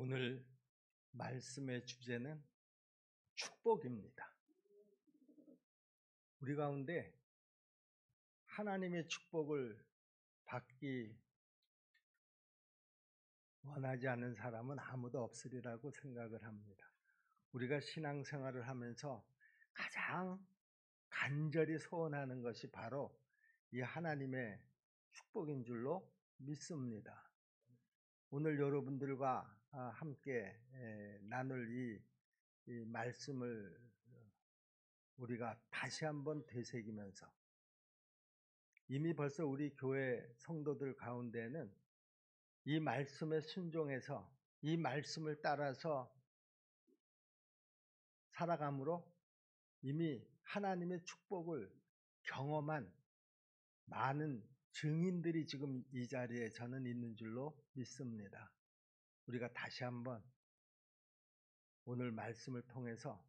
오늘 말씀의 주제는 축복입니다. 우리 가운데 하나님의 축복을 받기 원하지 않는 사람은 아무도 없으리라고 생각을 합니다. 우리가 신앙생활을 하면서 가장 간절히 소원하는 것이 바로 이 하나님의 축복인 줄로 믿습니다. 오늘 여러분들과 함께 나눌 이 말씀을 우리가 다시 한번 되새기면서 이미 벌써 우리 교회 성도들 가운데는 이 말씀에 순종해서 이 말씀을 따라서 살아감으로 이미 하나님의 축복을 경험한 많은 증인들이 지금 이 자리에 저는 있는 줄로 믿습니다. 우리가 다시 한번 오늘 말씀을 통해서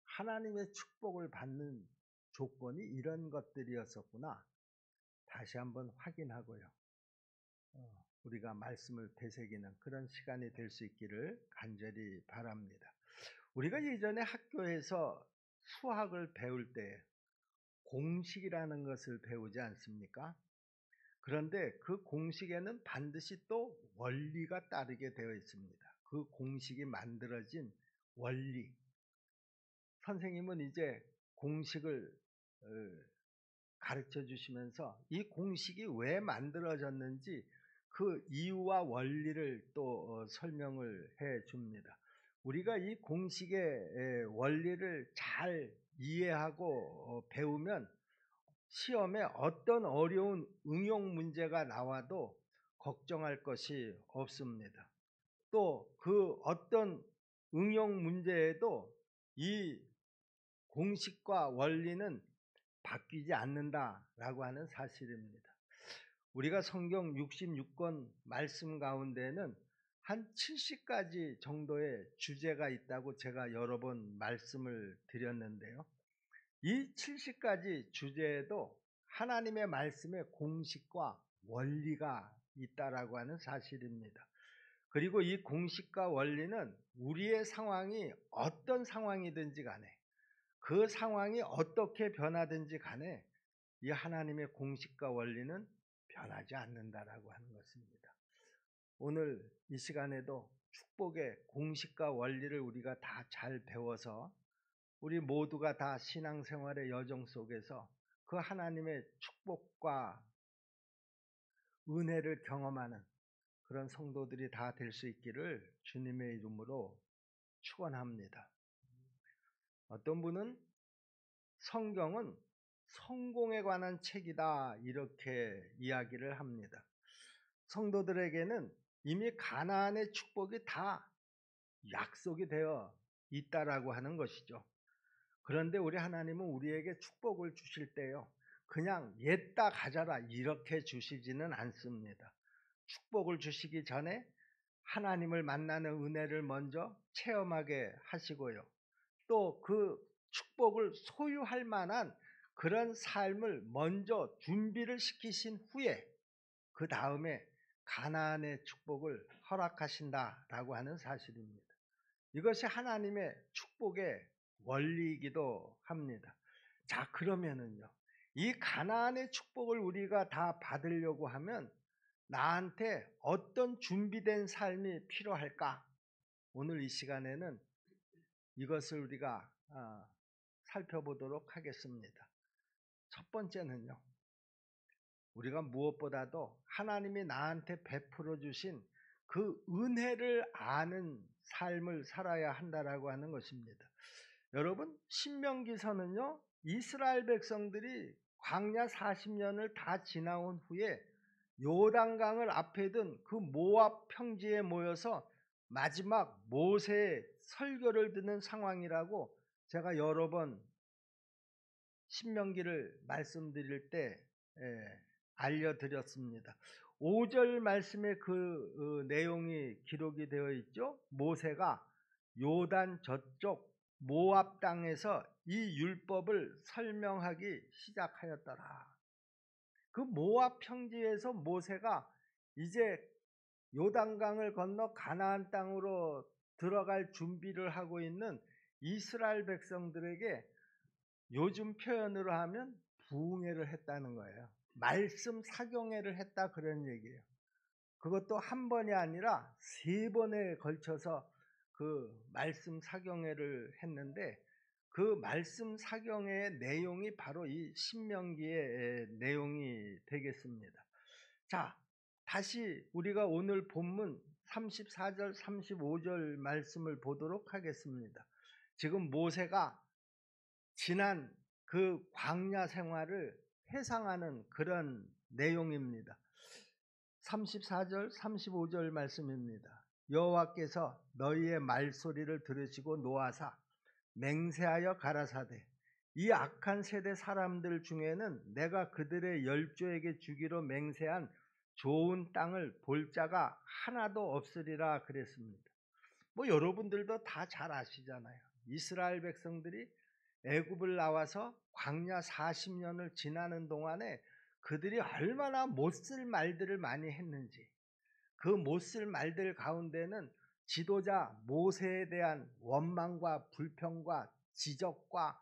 하나님의 축복을 받는 조건이 이런 것들이었었구나 다시 한번 확인하고요. 우리가 말씀을 되새기는 그런 시간이 될 수 있기를 간절히 바랍니다. 우리가 예전에 학교에서 수학을 배울 때 공식이라는 것을 배우지 않습니까? 그런데 그 공식에는 반드시 또 원리가 따르게 되어 있습니다. 그 공식이 만들어진 원리. 선생님은 이제 공식을 가르쳐 주시면서 이 공식이 왜 만들어졌는지 그 이유와 원리를 또 설명을 해 줍니다. 우리가 이 공식의 원리를 잘 이해하고 배우면 시험에 어떤 어려운 응용 문제가 나와도 걱정할 것이 없습니다. 또 그 어떤 응용 문제에도 이 공식과 원리는 바뀌지 않는다라고 하는 사실입니다. 우리가 성경 66권 말씀 가운데는 한 70가지 정도의 주제가 있다고 제가 여러 번 말씀을 드렸는데요. 이 70가지 주제에도 하나님의 말씀의 공식과 원리가 있다라고 하는 사실입니다. 그리고 이 공식과 원리는 우리의 상황이 어떤 상황이든지 간에 그 상황이 어떻게 변하든지 간에 이 하나님의 공식과 원리는 변하지 않는다라고 하는 것입니다. 오늘 이 시간에도 축복의 공식과 원리를 우리가 다 잘 배워서 우리 모두가 다 신앙생활의 여정 속에서 그 하나님의 축복과 은혜를 경험하는 그런 성도들이 다 될 수 있기를 주님의 이름으로 축원합니다. 어떤 분은 성경은 성공에 관한 책이다 이렇게 이야기를 합니다. 성도들에게는 이미 가나안의 축복이 다 약속이 되어 있다라고 하는 것이죠. 그런데 우리 하나님은 우리에게 축복을 주실 때요, 그냥 옛다 가져라 이렇게 주시지는 않습니다. 축복을 주시기 전에 하나님을 만나는 은혜를 먼저 체험하게 하시고요. 또 그 축복을 소유할 만한 그런 삶을 먼저 준비를 시키신 후에 그 다음에 가나안의 축복을 허락하신다라고 하는 사실입니다. 이것이 하나님의 축복의 원리이기도 합니다. 자, 그러면은요, 이 가나안의 축복을 우리가 다 받으려고 하면 나한테 어떤 준비된 삶이 필요할까? 오늘 이 시간에는 이것을 우리가 살펴보도록 하겠습니다. 첫 번째는요, 우리가 무엇보다도 하나님이 나한테 베풀어 주신 그 은혜를 아는 삶을 살아야 한다라고 하는 것입니다. 여러분, 신명기서는요, 이스라엘 백성들이 광야 40년을 다 지나온 후에 요단강을 앞에 둔 그 모압 평지에 모여서 마지막 모세의 설교를 듣는 상황이라고 제가 여러 번 신명기를 말씀드릴 때 알려드렸습니다. 5절 말씀에 그 내용이 기록이 되어 있죠. 모세가 요단 저쪽 모압 땅에서 이 율법을 설명하기 시작하였더라. 그 모압 평지에서 모세가 이제 요단강을 건너 가나안 땅으로 들어갈 준비를 하고 있는 이스라엘 백성들에게 요즘 표현으로 하면 부흥회를 했다는 거예요. 말씀 사경회를 했다 그런 얘기예요. 그것도 한 번이 아니라 3번에 걸쳐서 그 말씀 사경회를 했는데, 그 말씀 사경회의 내용이 바로 이 신명기의 내용이 되겠습니다. 자, 다시 우리가 오늘 본문 34절 35절 말씀을 보도록 하겠습니다. 지금 모세가 지난 그 광야 생활을 회상하는 그런 내용입니다. 34절 35절 말씀입니다. 여호와께서 너희의 말소리를 들으시고 노하사 맹세하여 가라사대 이 악한 세대 사람들 중에는 내가 그들의 열조에게 주기로 맹세한 좋은 땅을 볼 자가 하나도 없으리라 그랬습니다. 뭐 여러분들도 다 잘 아시잖아요. 이스라엘 백성들이 애굽을 나와서 광야 40년을 지나는 동안에 그들이 얼마나 못쓸 말들을 많이 했는지, 그 못쓸 말들 가운데는 지도자 모세에 대한 원망과 불평과 지적과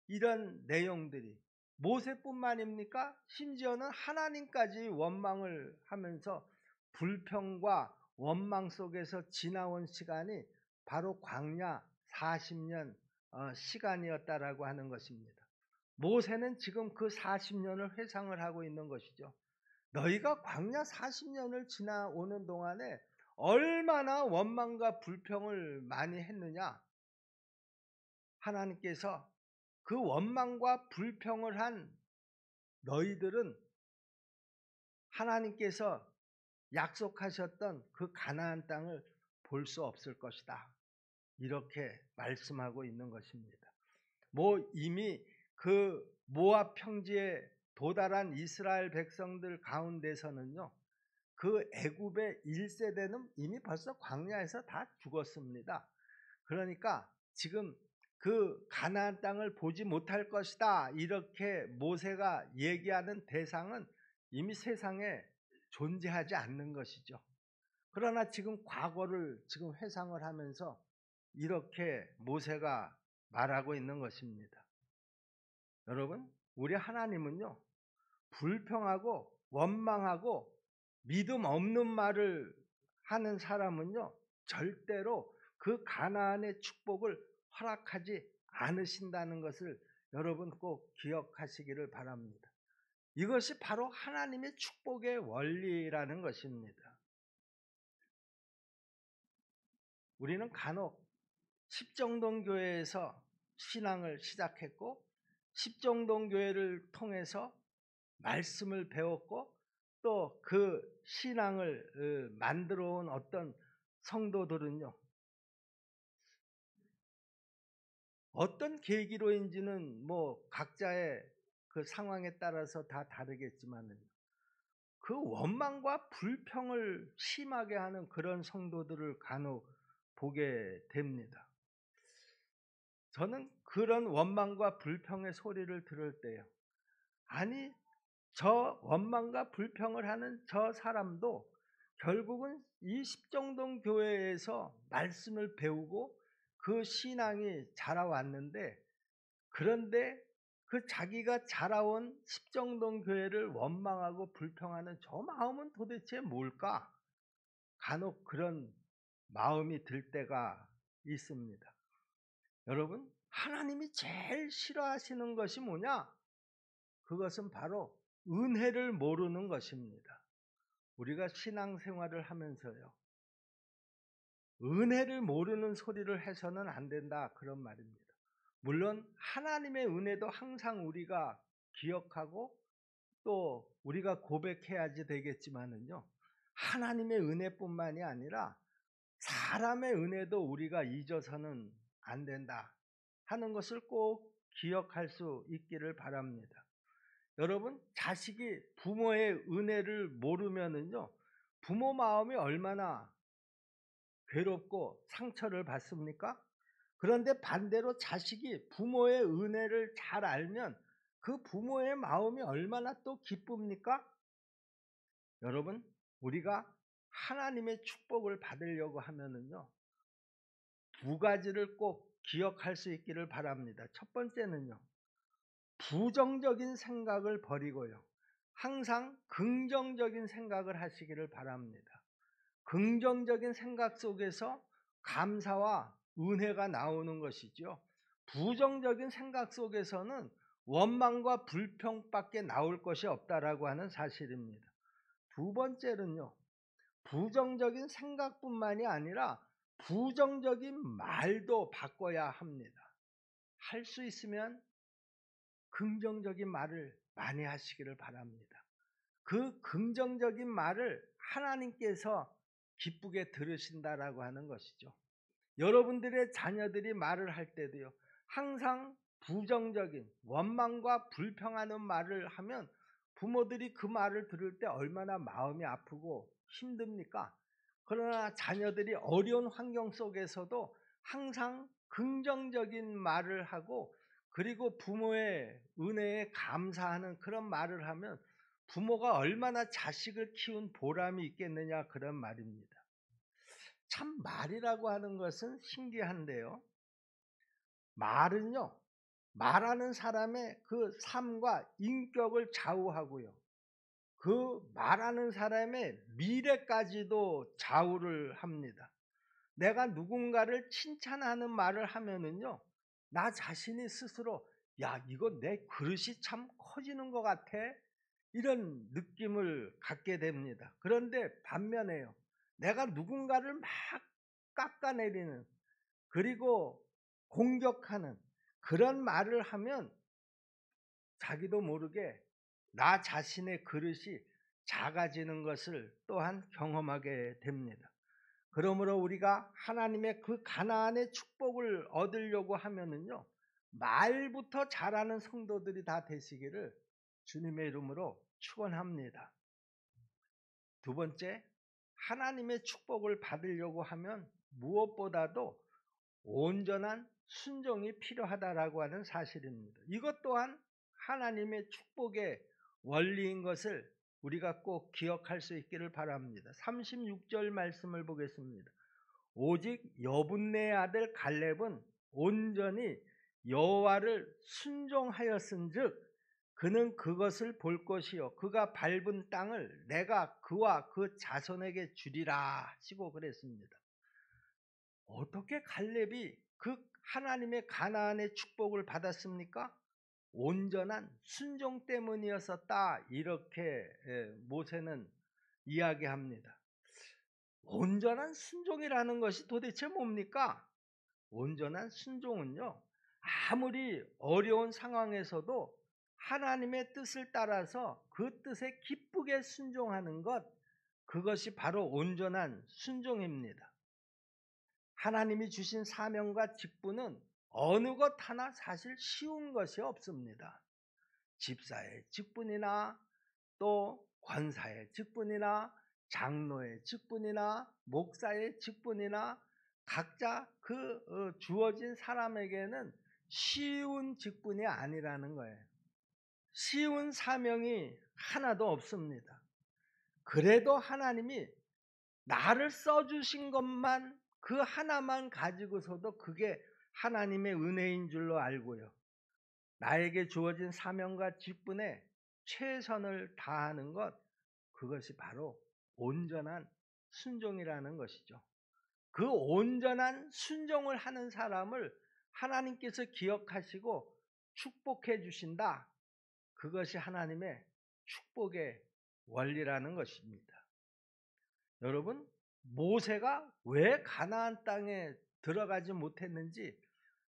이런 내용들이, 모세뿐만입니까? 심지어는 하나님까지 원망을 하면서 불평과 원망 속에서 지나온 시간이 바로 광야 40년 시간이었다라고 하는 것입니다. 모세는 지금 그 40년을 회상을 하고 있는 것이죠. 너희가 광야 40년을 지나오는 동안에 얼마나 원망과 불평을 많이 했느냐? 하나님께서 그 원망과 불평을 한 너희들은 하나님께서 약속하셨던 그 가나안 땅을 볼 수 없을 것이다. 이렇게 말씀하고 있는 것입니다. 이미 그 모압 평지에 도달한 이스라엘 백성들 가운데서는요, 그 애굽의 1세대는 이미 벌써 광야에서 다 죽었습니다. 그러니까 지금 그 가나안 땅을 보지 못할 것이다 이렇게 모세가 얘기하는 대상은 이미 세상에 존재하지 않는 것이죠. 그러나 지금 과거를 지금 회상을 하면서 이렇게 모세가 말하고 있는 것입니다. 여러분, 우리 하나님은요, 불평하고 원망하고 믿음 없는 말을 하는 사람은요, 절대로 그 가나안의 축복을 허락하지 않으신다는 것을 여러분 꼭 기억하시기를 바랍니다. 이것이 바로 하나님의 축복의 원리라는 것입니다. 우리는 간혹 십정동교회에서 신앙을 시작했고, 십정동교회를 통해서 말씀을 배웠고, 또 그 신앙을 만들어 온 어떤 성도들은요, 어떤 계기로인지는 각자의 그 상황에 따라서 다 다르겠지만, 그 원망과 불평을 심하게 하는 그런 성도들을 간혹 보게 됩니다. 저는 그런 원망과 불평의 소리를 들을 때요, 아니, 저 원망과 불평을 하는 저 사람도 결국은 이 십정동 교회에서 말씀을 배우고 그 신앙이 자라왔는데, 그런데 그 자기가 자라온 십정동 교회를 원망하고 불평하는 저 마음은 도대체 뭘까? 간혹 그런 마음이 들 때가 있습니다. 여러분, 하나님이 제일 싫어하시는 것이 뭐냐? 그것은 바로 은혜를 모르는 것입니다. 우리가 신앙생활을 하면서요, 은혜를 모르는 소리를 해서는 안 된다 그런 말입니다. 물론 하나님의 은혜도 항상 우리가 기억하고 또 우리가 고백해야지 되겠지만은요, 하나님의 은혜뿐만이 아니라 사람의 은혜도 우리가 잊어서는 안 된다 하는 것을 꼭 기억할 수 있기를 바랍니다. 여러분, 자식이 부모의 은혜를 모르면은요, 부모 마음이 얼마나 괴롭고 상처를 받습니까? 그런데 반대로 자식이 부모의 은혜를 잘 알면 그 부모의 마음이 얼마나 또 기쁩니까? 여러분, 우리가 하나님의 축복을 받으려고 하면은요, 두 가지를 꼭 기억할 수 있기를 바랍니다. 첫 번째는요, 부정적인 생각을 버리고요, 항상 긍정적인 생각을 하시기를 바랍니다. 긍정적인 생각 속에서 감사와 은혜가 나오는 것이죠. 부정적인 생각 속에서는 원망과 불평밖에 나올 것이 없다라고 하는 사실입니다. 두 번째는요, 부정적인 생각뿐만이 아니라 부정적인 말도 바꿔야 합니다. 할 수 있으면 긍정적인 말을 많이 하시기를 바랍니다. 그 긍정적인 말을 하나님께서 기쁘게 들으신다라고 하는 것이죠. 여러분들의 자녀들이 말을 할 때도요, 항상 부정적인 원망과 불평하는 말을 하면 부모들이 그 말을 들을 때 얼마나 마음이 아프고 힘듭니까? 그러나 자녀들이 어려운 환경 속에서도 항상 긍정적인 말을 하고, 그리고 부모의 은혜에 감사하는 그런 말을 하면 부모가 얼마나 자식을 키운 보람이 있겠느냐, 그런 말입니다. 참 말이라고 하는 것은 신기한데요, 말은요, 말하는 사람의 그 삶과 인격을 좌우하고요, 그 말하는 사람의 미래까지도 좌우를 합니다. 내가 누군가를 칭찬하는 말을 하면은요, 나 자신이 스스로 야, 이거 내 그릇이 참 커지는 것 같아, 이런 느낌을 갖게 됩니다. 그런데 반면에요, 내가 누군가를 막 깎아내리는, 그리고 공격하는 그런 말을 하면 자기도 모르게 나 자신의 그릇이 작아지는 것을 또한 경험하게 됩니다. 그러므로 우리가 하나님의 그 가나안의 축복을 얻으려고 하면은요, 말부터 잘하는 성도들이 다 되시기를 주님의 이름으로 축원합니다. 두 번째, 하나님의 축복을 받으려고 하면 무엇보다도 온전한 순종이 필요하다라고 하는 사실입니다. 이것 또한 하나님의 축복의 원리인 것을 우리가 꼭 기억할 수 있기를 바랍니다. 36절 말씀을 보겠습니다. 오직 여분네의 아들 갈렙은 온전히 여호와를 순종하였은즉 그는 그것을 볼 것이요 그가 밟은 땅을 내가 그와 그 자손에게 주리라 하시고 그랬습니다. 어떻게 갈렙이 그 하나님의 가나안의 축복을 받았습니까? 온전한 순종 때문이었었다, 이렇게 모세는 이야기합니다. 온전한 순종이라는 것이 도대체 뭡니까? 온전한 순종은요, 아무리 어려운 상황에서도 하나님의 뜻을 따라서 그 뜻에 기쁘게 순종하는 것, 그것이 바로 온전한 순종입니다. 하나님이 주신 사명과 직분은 어느 것 하나 사실 쉬운 것이 없습니다. 집사의 직분이나 또 권사의 직분이나 장로의 직분이나 목사의 직분이나 각자 그 주어진 사람에게는 쉬운 직분이 아니라는 거예요. 쉬운 사명이 하나도 없습니다. 그래도 하나님이 나를 써주신 것만, 그 하나만 가지고서도 그게 하나님의 은혜인 줄로 알고요, 나에게 주어진 사명과 직분에 최선을 다하는 것, 그것이 바로 온전한 순종이라는 것이죠. 그 온전한 순종을 하는 사람을 하나님께서 기억하시고 축복해 주신다. 그것이 하나님의 축복의 원리라는 것입니다. 여러분, 모세가 왜 가나안 땅에 들어가지 못했는지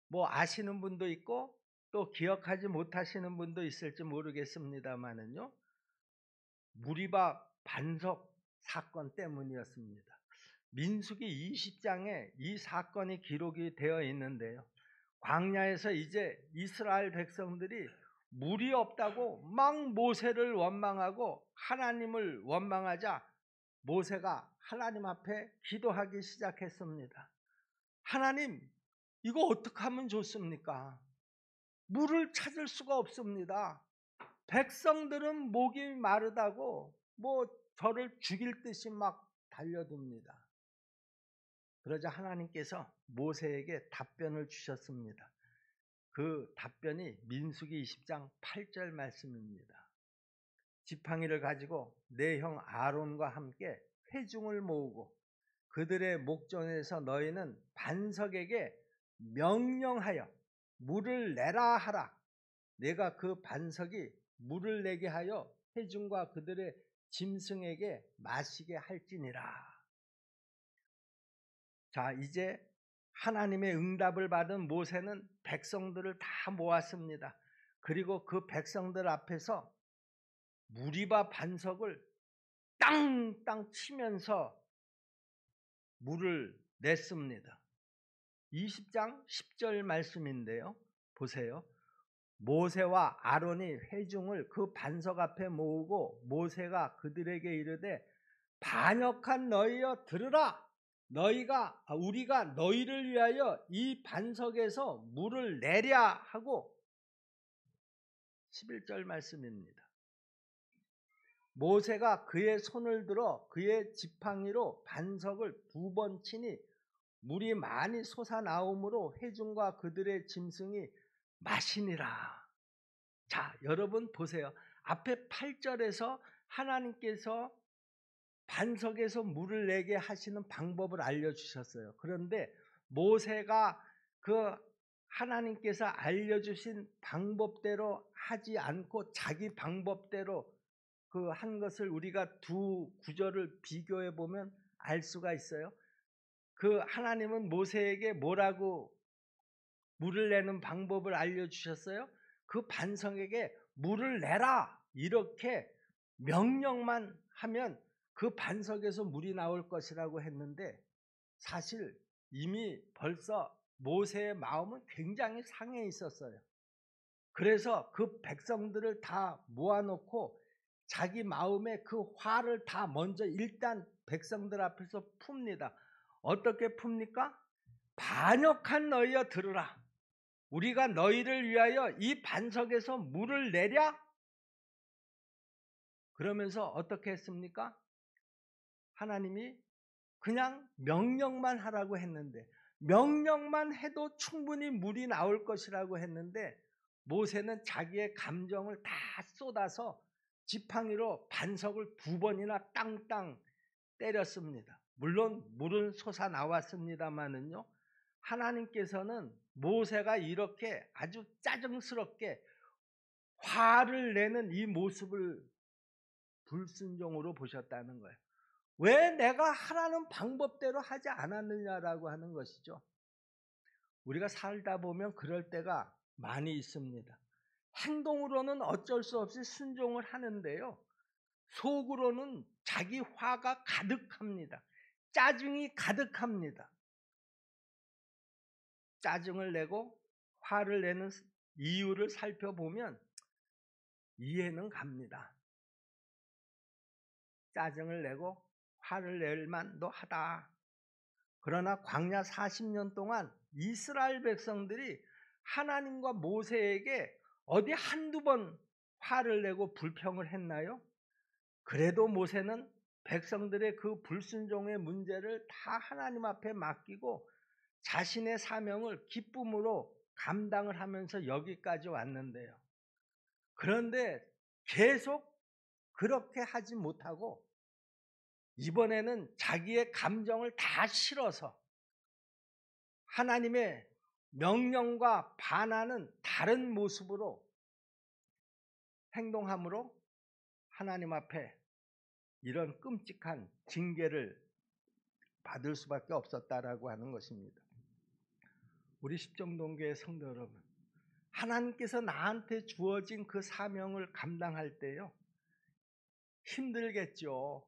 뭐 아시는 분도 있고 또 기억하지 못하시는 분도 있을지 모르겠습니다만은요, 무리바 반석 사건 때문이었습니다. 민수기 20장에 이 사건이 기록이 되어 있는데요, 광야에서 이제 이스라엘 백성들이 물이 없다고 막 모세를 원망하고 하나님을 원망하자 모세가 하나님 앞에 기도하기 시작했습니다. 하나님, 이거 어떻게 하면 좋습니까? 물을 찾을 수가 없습니다. 백성들은 목이 마르다고 뭐 저를 죽일 듯이 막 달려듭니다. 그러자 하나님께서 모세에게 답변을 주셨습니다. 그 답변이 민수기 20장 8절 말씀입니다. 지팡이를 가지고 내 형 아론과 함께 회중을 모으고 그들의 목전에서 너희는 반석에게 명령하여 물을 내라 하라. 내가 그 반석이 물을 내게 하여 회중과 그들의 짐승에게 마시게 할지니라. 자, 이제 하나님의 응답을 받은 모세는 백성들을 다 모았습니다. 그리고 그 백성들 앞에서 무리바 반석을 땅땅 치면서 물을 냈습니다. 20장 10절 말씀인데요. 보세요. 모세와 아론이 회중을 그 반석 앞에 모으고 모세가 그들에게 이르되 반역한 너희여 들으라. 우리가 너희를 위하여 이 반석에서 물을 내랴 하고 11절 말씀입니다. 모세가 그의 손을 들어 그의 지팡이로 반석을 2번 치니 물이 많이 솟아나오므로 회중과 그들의 짐승이 마시니라. 자, 여러분 보세요. 앞에 8절에서 하나님께서 반석에서 물을 내게 하시는 방법을 알려주셨어요. 그런데 모세가 그 하나님께서 알려주신 방법대로 하지 않고 자기 방법대로 그 한 것을 우리가 두 구절을 비교해 보면 알 수가 있어요. 그 하나님은 모세에게 뭐라고 물을 내는 방법을 알려주셨어요? 그 반석에게 물을 내라 이렇게 명령만 하면 그 반석에서 물이 나올 것이라고 했는데 사실 이미 벌써 모세의 마음은 굉장히 상해 있었어요. 그래서 그 백성들을 다 모아놓고 자기 마음에 그 화를 다 먼저 일단 백성들 앞에서 풉니다. 어떻게 풉니까? 반역한 너희여 들으라. 우리가 너희를 위하여 이 반석에서 물을 내랴? 그러면서 어떻게 했습니까? 하나님이 그냥 명령만 하라고 했는데 명령만 해도 충분히 물이 나올 것이라고 했는데 모세는 자기의 감정을 다 쏟아서 지팡이로 반석을 2번이나 땅땅 때렸습니다. 물론 물은 솟아나왔습니다마는요. 하나님께서는 모세가 이렇게 아주 짜증스럽게 화를 내는 이 모습을 불순종으로 보셨다는 거예요. 왜 내가 하라는 방법대로 하지 않았느냐라고 하는 것이죠. 우리가 살다 보면 그럴 때가 많이 있습니다. 행동으로는 어쩔 수 없이 순종을 하는데요. 속으로는 자기 화가 가득합니다. 짜증이 가득합니다. 짜증을 내고 화를 내는 이유를 살펴보면 이해는 갑니다. 짜증을 내고 화를 낼 만도 하다. 그러나 광야 40년 동안 이스라엘 백성들이 하나님과 모세에게 어디 한두 번 화를 내고 불평을 했나요? 그래도 모세는 백성들의 그 불순종의 문제를 다 하나님 앞에 맡기고 자신의 사명을 기쁨으로 감당을 하면서 여기까지 왔는데요. 그런데 계속 그렇게 하지 못하고 이번에는 자기의 감정을 다 실어서 하나님의 명령과 반하는 다른 모습으로 행동함으로 하나님 앞에 이런 끔찍한 징계를 받을 수밖에 없었다라고 하는 것입니다. 우리 십정동교회 성도 여러분, 하나님께서 나한테 주어진 그 사명을 감당할 때요, 힘들겠죠.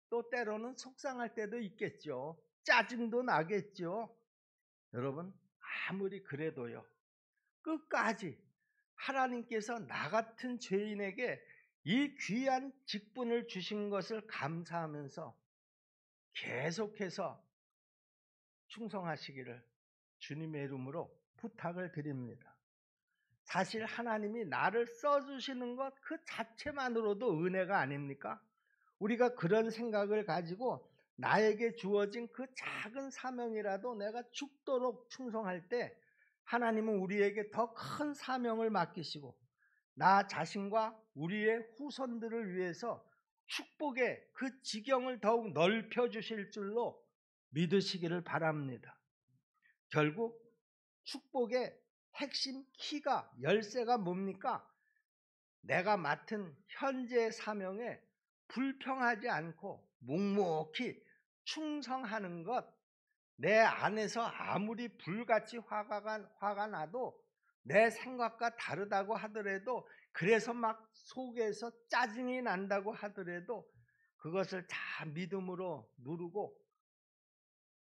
또 때로는 속상할 때도 있겠죠. 짜증도 나겠죠. 여러분, 아무리 그래도요, 끝까지 하나님께서 나 같은 죄인에게 이 귀한 직분을 주신 것을 감사하면서 계속해서 충성하시기를 주님의 이름으로 부탁을 드립니다. 사실 하나님이 나를 써주시는 것 그 자체만으로도 은혜가 아닙니까? 우리가 그런 생각을 가지고 나에게 주어진 그 작은 사명이라도 내가 죽도록 충성할 때 하나님은 우리에게 더 큰 사명을 맡기시고 나 자신과 우리의 후손들을 위해서 축복의 그 지경을 더욱 넓혀 주실 줄로 믿으시기를 바랍니다. 결국 축복의 핵심 키가 열쇠가 뭡니까? 내가 맡은 현재 사명에 불평하지 않고 묵묵히 충성하는 것, 내 안에서 아무리 불같이 화가 나도 내 생각과 다르다고 하더라도 그래서 막 속에서 짜증이 난다고 하더라도 그것을 다 믿음으로 누르고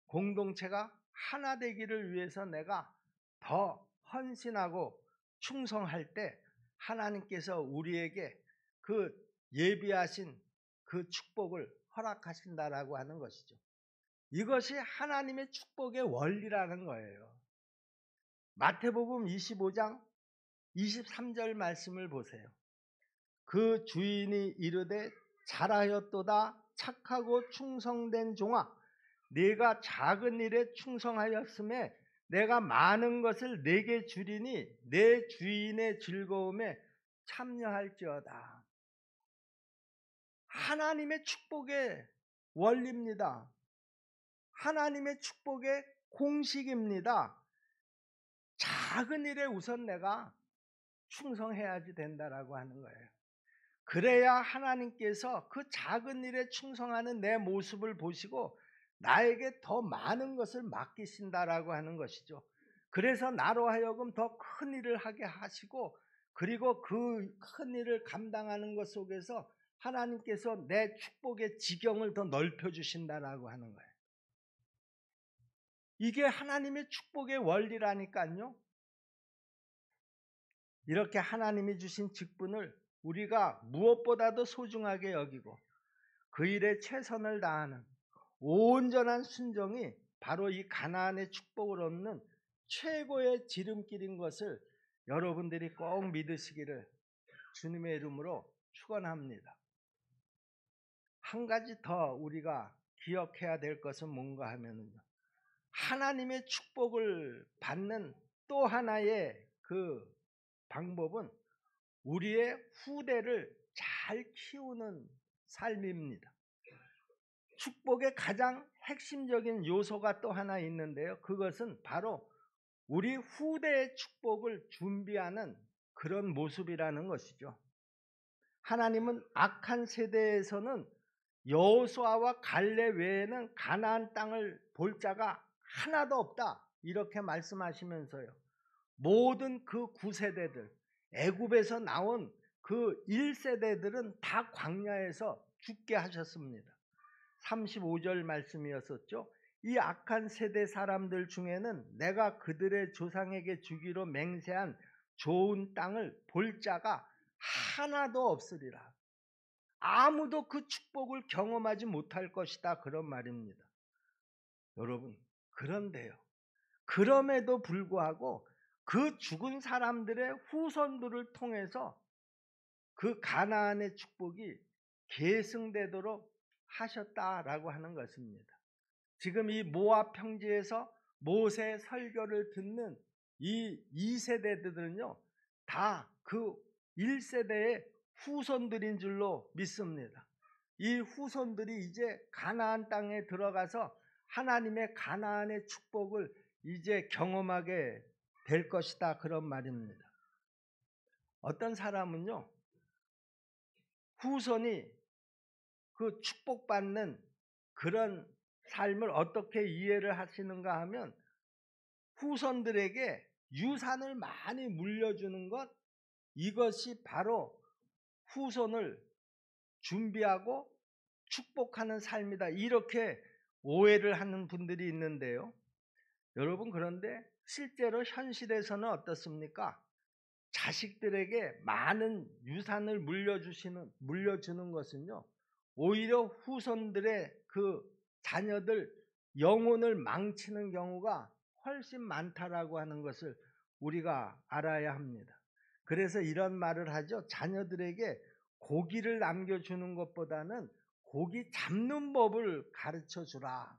공동체가 하나 되기를 위해서 내가 더 헌신하고 충성할 때 하나님께서 우리에게 그 예비하신 그 축복을 허락하신다라고 하는 것이죠. 이것이 하나님의 축복의 원리라는 거예요. 마태복음 25장 23절 말씀을 보세요. 그 주인이 이르되 잘하였도다 착하고 충성된 종아, 네가 작은 일에 충성하였음에 내가 많은 것을 네게 주리니 내 주인의 즐거움에 참여할지어다. 하나님의 축복의 원리입니다. 하나님의 축복의 공식입니다. 작은 일에 우선 내가 충성해야지 된다라고 하는 거예요. 그래야 하나님께서 그 작은 일에 충성하는 내 모습을 보시고 나에게 더 많은 것을 맡기신다라고 하는 것이죠. 그래서 나로 하여금 더 큰 일을 하게 하시고 그리고 그 큰 일을 감당하는 것 속에서 하나님께서 내 축복의 지경을 더 넓혀 주신다라고 하는 거예요. 이게 하나님의 축복의 원리라니까요. 이렇게 하나님이 주신 직분을 우리가 무엇보다도 소중하게 여기고 그 일에 최선을 다하는 온전한 순종이 바로 이 가나안의 축복을 얻는 최고의 지름길인 것을 여러분들이 꼭 믿으시기를 주님의 이름으로 축원합니다. 한 가지 더 우리가 기억해야 될 것은 뭔가 하면요. 하나님의 축복을 받는 또 하나의 그 방법은 우리의 후대를 잘 키우는 삶입니다. 축복의 가장 핵심적인 요소가 또 하나 있는데요. 그것은 바로 우리 후대의 축복을 준비하는 그런 모습이라는 것이죠. 하나님은 악한 세대에서는 여호수아와 갈렙 외에는 가나안 땅을 볼 자가 하나도 없다 이렇게 말씀하시면서요. 모든 그 9세대들 애굽에서 나온 그 1세대들은 다 광야에서 죽게 하셨습니다. 35절 말씀이었었죠. 이 악한 세대 사람들 중에는 내가 그들의 조상에게 주기로 맹세한 좋은 땅을 볼 자가 하나도 없으리라. 아무도 그 축복을 경험하지 못할 것이다 그런 말입니다. 여러분 그런데요. 그럼에도 불구하고 그 죽은 사람들의 후손들을 통해서 그 가나안의 축복이 계승되도록 하셨다라고 하는 것입니다. 지금 이 모압 평지에서 모세 설교를 듣는 이 2세대들은요. 다 그 1세대의 후손들인 줄로 믿습니다. 이 후손들이 이제 가나안 땅에 들어가서 하나님의 가나안의 축복을 이제 경험하게 될 것이다 그런 말입니다. 어떤 사람은요. 후손이 그 축복받는 그런 삶을 어떻게 이해를 하시는가 하면 후손들에게 유산을 많이 물려주는 것, 이것이 바로 후손을 준비하고 축복하는 삶이다. 이렇게 오해를 하는 분들이 있는데요. 여러분 그런데 실제로 현실에서는 어떻습니까? 자식들에게 많은 유산을 물려주는 것은요. 오히려 후손들의 그 자녀들 영혼을 망치는 경우가 훨씬 많다라고 하는 것을 우리가 알아야 합니다. 그래서 이런 말을 하죠. 자녀들에게 고기를 남겨주는 것보다는 고기 잡는 법을 가르쳐 주라.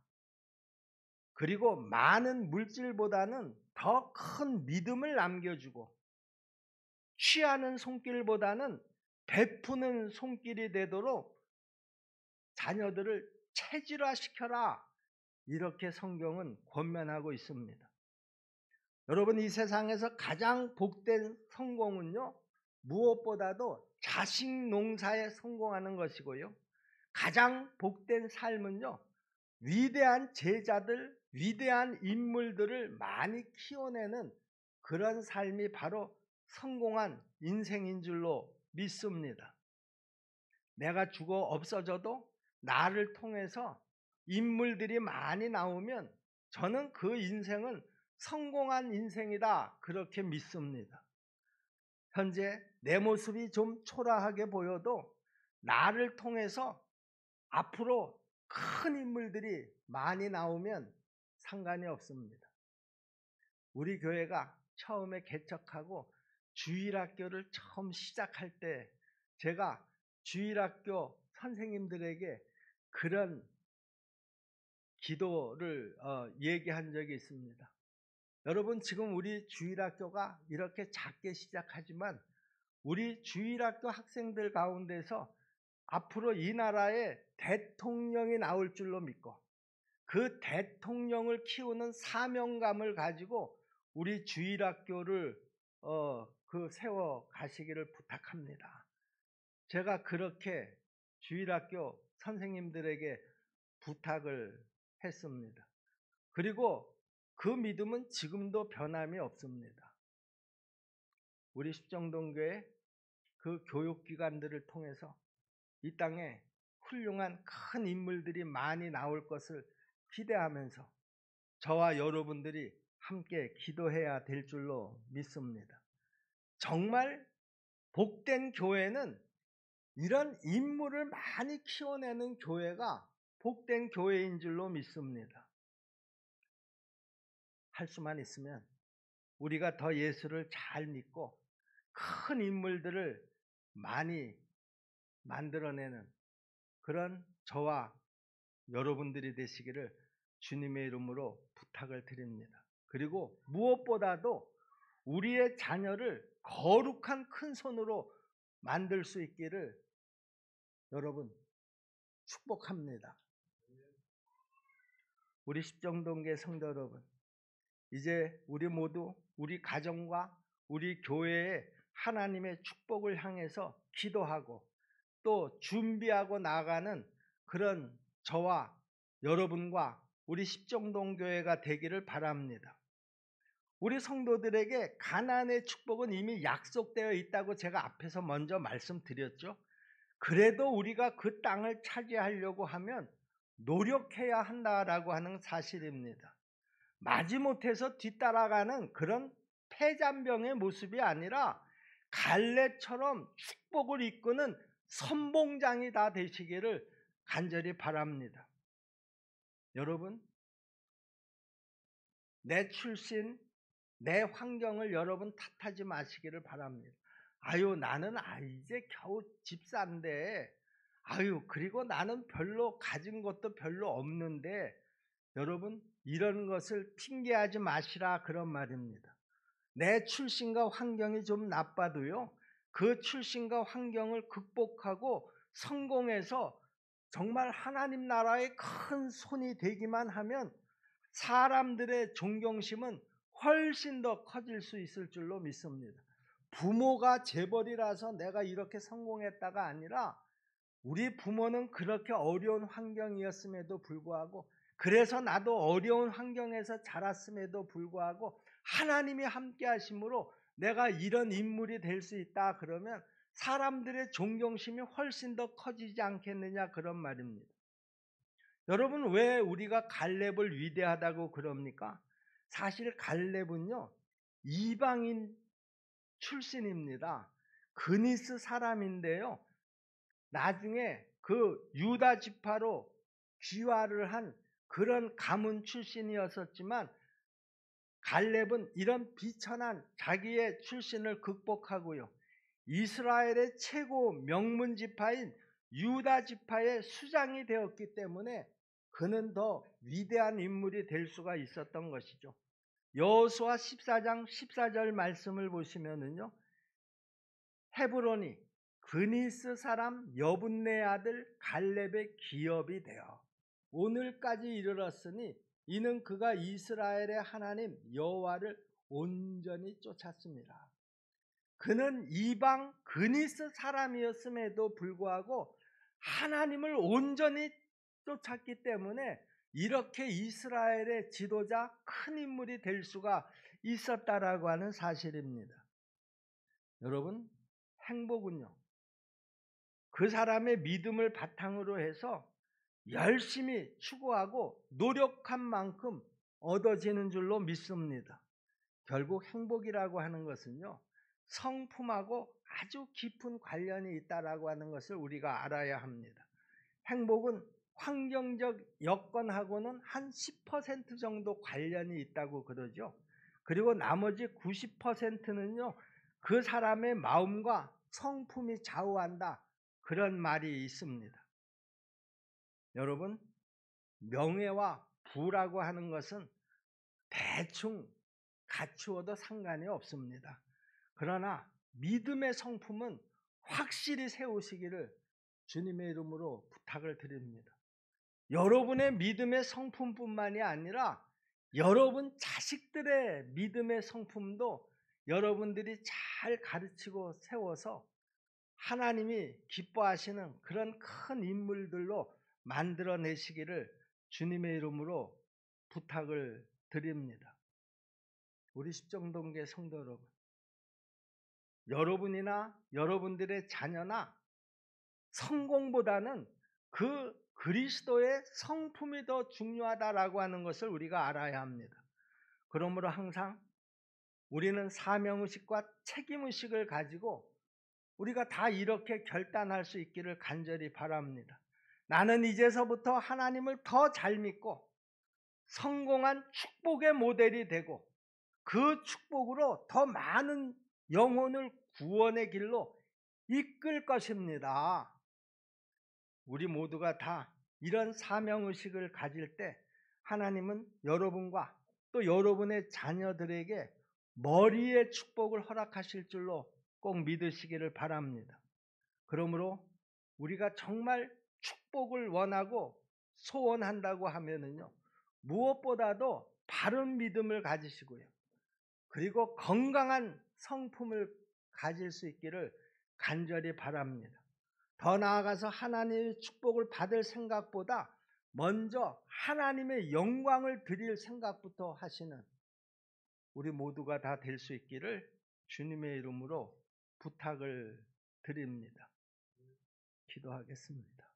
그리고 많은 물질보다는 더 큰 믿음을 남겨주고 취하는 손길보다는 베푸는 손길이 되도록 자녀들을 체질화시켜라. 이렇게 성경은 권면하고 있습니다. 여러분, 이 세상에서 가장 복된 성공은요, 무엇보다도 자식 농사에 성공하는 것이고요, 가장 복된 삶은요, 위대한 제자들, 위대한 인물들을 많이 키워내는 그런 삶이 바로 성공한 인생인 줄로 믿습니다. 내가 죽어 없어져도 나를 통해서 인물들이 많이 나오면 저는 그 인생은 성공한 인생이다, 그렇게 믿습니다. 현재 내 모습이 좀 초라하게 보여도 나를 통해서 앞으로 큰 인물들이 많이 나오면 상관이 없습니다. 우리 교회가 처음에 개척하고 주일학교를 처음 시작할 때 제가 주일학교 선생님들에게 그런 기도를 얘기한 적이 있습니다. 여러분, 지금 우리 주일학교가 이렇게 작게 시작하지만 우리 주일학교 학생들 가운데서 앞으로 이 나라에 대통령이 나올 줄로 믿고 그 대통령을 키우는 사명감을 가지고 우리 주일학교를 세워 가시기를 부탁합니다. 제가 그렇게 주일학교 선생님들에게 부탁을 했습니다. 그리고 그 믿음은 지금도 변함이 없습니다. 우리 십정동교회 그 교육기관들을 통해서 이 땅에 훌륭한 큰 인물들이 많이 나올 것을 기대하면서 저와 여러분들이 함께 기도해야 될 줄로 믿습니다. 정말 복된 교회는 이런 인물을 많이 키워내는 교회가 복된 교회인 줄로 믿습니다. 할 수만 있으면 우리가 더 예수를 잘 믿고 큰 인물들을 많이 만들어내는 그런 저와 여러분들이 되시기를 주님의 이름으로 부탁을 드립니다. 그리고 무엇보다도 우리의 자녀를 거룩한 큰 손으로 만들 수 있기를 여러분 축복합니다. 우리 십정동계 성도 여러분, 이제 우리 모두 우리 가정과 우리 교회에 하나님의 축복을 향해서 기도하고 또 준비하고 나가는 그런 저와 여러분과 우리 십정동교회가 되기를 바랍니다. 우리 성도들에게 가나안의 축복은 이미 약속되어 있다고 제가 앞에서 먼저 말씀드렸죠. 그래도 우리가 그 땅을 차지하려고 하면 노력해야 한다라고 하는 사실입니다. 마지못해서 뒤따라가는 그런 패잔병의 모습이 아니라 갈렙처럼 축복을 이끄는 선봉장이 다 되시기를 간절히 바랍니다. 여러분, 내 출신, 내 환경을 여러분 탓하지 마시기를 바랍니다. 아유, 나는 이제 겨우 집사인데, 그리고 나는 별로 가진 것도 별로 없는데, 여러분, 이런 것을 핑계하지 마시라, 그런 말입니다. 내 출신과 환경이 좀 나빠도요, 그 출신과 환경을 극복하고 성공해서 정말 하나님 나라의 큰 손이 되기만 하면 사람들의 존경심은 훨씬 더 커질 수 있을 줄로 믿습니다. 부모가 재벌이라서 내가 이렇게 성공했다가 아니라 우리 부모는 그렇게 어려운 환경이었음에도 불구하고, 그래서 나도 어려운 환경에서 자랐음에도 불구하고 하나님이 함께 하심으로 내가 이런 인물이 될 수 있다 그러면 사람들의 존경심이 훨씬 더 커지지 않겠느냐, 그런 말입니다. 여러분, 왜 우리가 갈렙을 위대하다고 그럽니까? 사실 갈렙은요, 이방인 출신입니다. 그니스 사람인데요, 나중에 그 유다 지파로 귀화를 한 그런 가문 출신이었었지만 갈렙은 이런 비천한 자기의 출신을 극복하고요, 이스라엘의 최고 명문 지파인 유다 지파의 수장이 되었기 때문에 그는 더 위대한 인물이 될 수가 있었던 것이죠. 여호수아 14장 14절 말씀을 보시면은요, 헤브론이 그니스 사람 여분네 아들 갈렙의 기업이 되어 오늘까지 이르렀으니 이는 그가 이스라엘의 하나님 여호와를 온전히 쫓았습니다. 그는 이방 그니스 사람이었음에도 불구하고 하나님을 온전히 쫓았기 때문에 이렇게 이스라엘의 지도자 큰 인물이 될 수가 있었다라고 하는 사실입니다. 여러분, 행복은요, 그 사람의 믿음을 바탕으로 해서 열심히 추구하고 노력한 만큼 얻어지는 줄로 믿습니다. 결국 행복이라고 하는 것은요, 성품하고 아주 깊은 관련이 있다라고 하는 것을 우리가 알아야 합니다. 행복은 환경적 여건하고는 한 10% 정도 관련이 있다고 그러죠. 그리고 나머지 90%는요, 그 사람의 마음과 성품이 좌우한다, 그런 말이 있습니다. 여러분, 명예와 부라고 하는 것은 대충 갖추어도 상관이 없습니다. 그러나 믿음의 성품은 확실히 세우시기를 주님의 이름으로 부탁을 드립니다. 여러분의 믿음의 성품뿐만이 아니라 여러분 자식들의 믿음의 성품도 여러분들이 잘 가르치고 세워서 하나님이 기뻐하시는 그런 큰 인물들로 만들어내시기를 주님의 이름으로 부탁을 드립니다. 우리 십정동계 성도 여러분, 여러분이나 여러분들의 자녀나 성공보다는 그 그리스도의 성품이 더 중요하다라고 하는 것을 우리가 알아야 합니다. 그러므로 항상 우리는 사명의식과 책임의식을 가지고 우리가 다 이렇게 결단할 수 있기를 간절히 바랍니다. 나는 이제서부터 하나님을 더 잘 믿고 성공한 축복의 모델이 되고 그 축복으로 더 많은 영혼을 구원의 길로 이끌 것입니다. 우리 모두가 다 이런 사명의식을 가질 때 하나님은 여러분과 또 여러분의 자녀들에게 머리의 축복을 허락하실 줄로 꼭 믿으시기를 바랍니다. 그러므로 우리가 정말 축복을 원하고 소원한다고 하면은요, 무엇보다도 바른 믿음을 가지시고요, 그리고 건강한 성품을 가질 수 있기를 간절히 바랍니다. 더 나아가서 하나님의 축복을 받을 생각보다 먼저 하나님의 영광을 드릴 생각부터 하시는 우리 모두가 다 될 수 있기를 주님의 이름으로 부탁을 드립니다. 기도하겠습니다.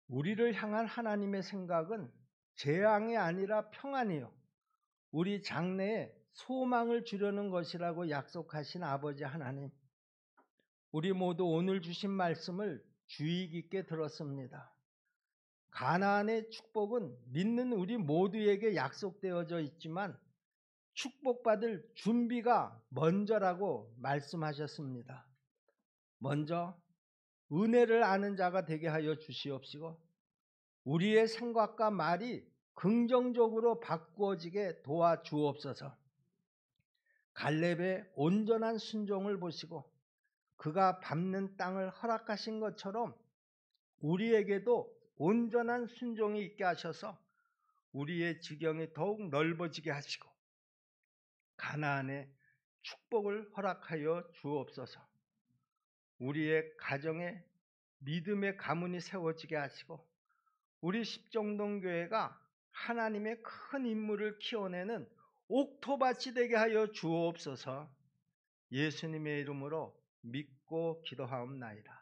우리를 향한 하나님의 생각은 재앙이 아니라 평안이요, 우리 장래에 소망을 주려는 것이라고 약속하신 아버지 하나님, 우리 모두 오늘 주신 말씀을 주의 깊게 들었습니다. 가나안의 축복은 믿는 우리 모두에게 약속되어져 있지만 축복받을 준비가 먼저라고 말씀하셨습니다. 먼저 은혜를 아는 자가 되게 하여 주시옵시고 우리의 생각과 말이 긍정적으로 바꾸어지게 도와주옵소서. 갈렙의 온전한 순종을 보시고 그가 밟는 땅을 허락하신 것처럼 우리에게도 온전한 순종이 있게 하셔서 우리의 지경이 더욱 넓어지게 하시고 가나안의 축복을 허락하여 주옵소서. 우리의 가정에 믿음의 가문이 세워지게 하시고 우리 십정동교회가 하나님의 큰 인물을 키워내는 옥토밭이 되게 하여 주옵소서. 예수님의 이름으로 믿고 기도하옵나이다.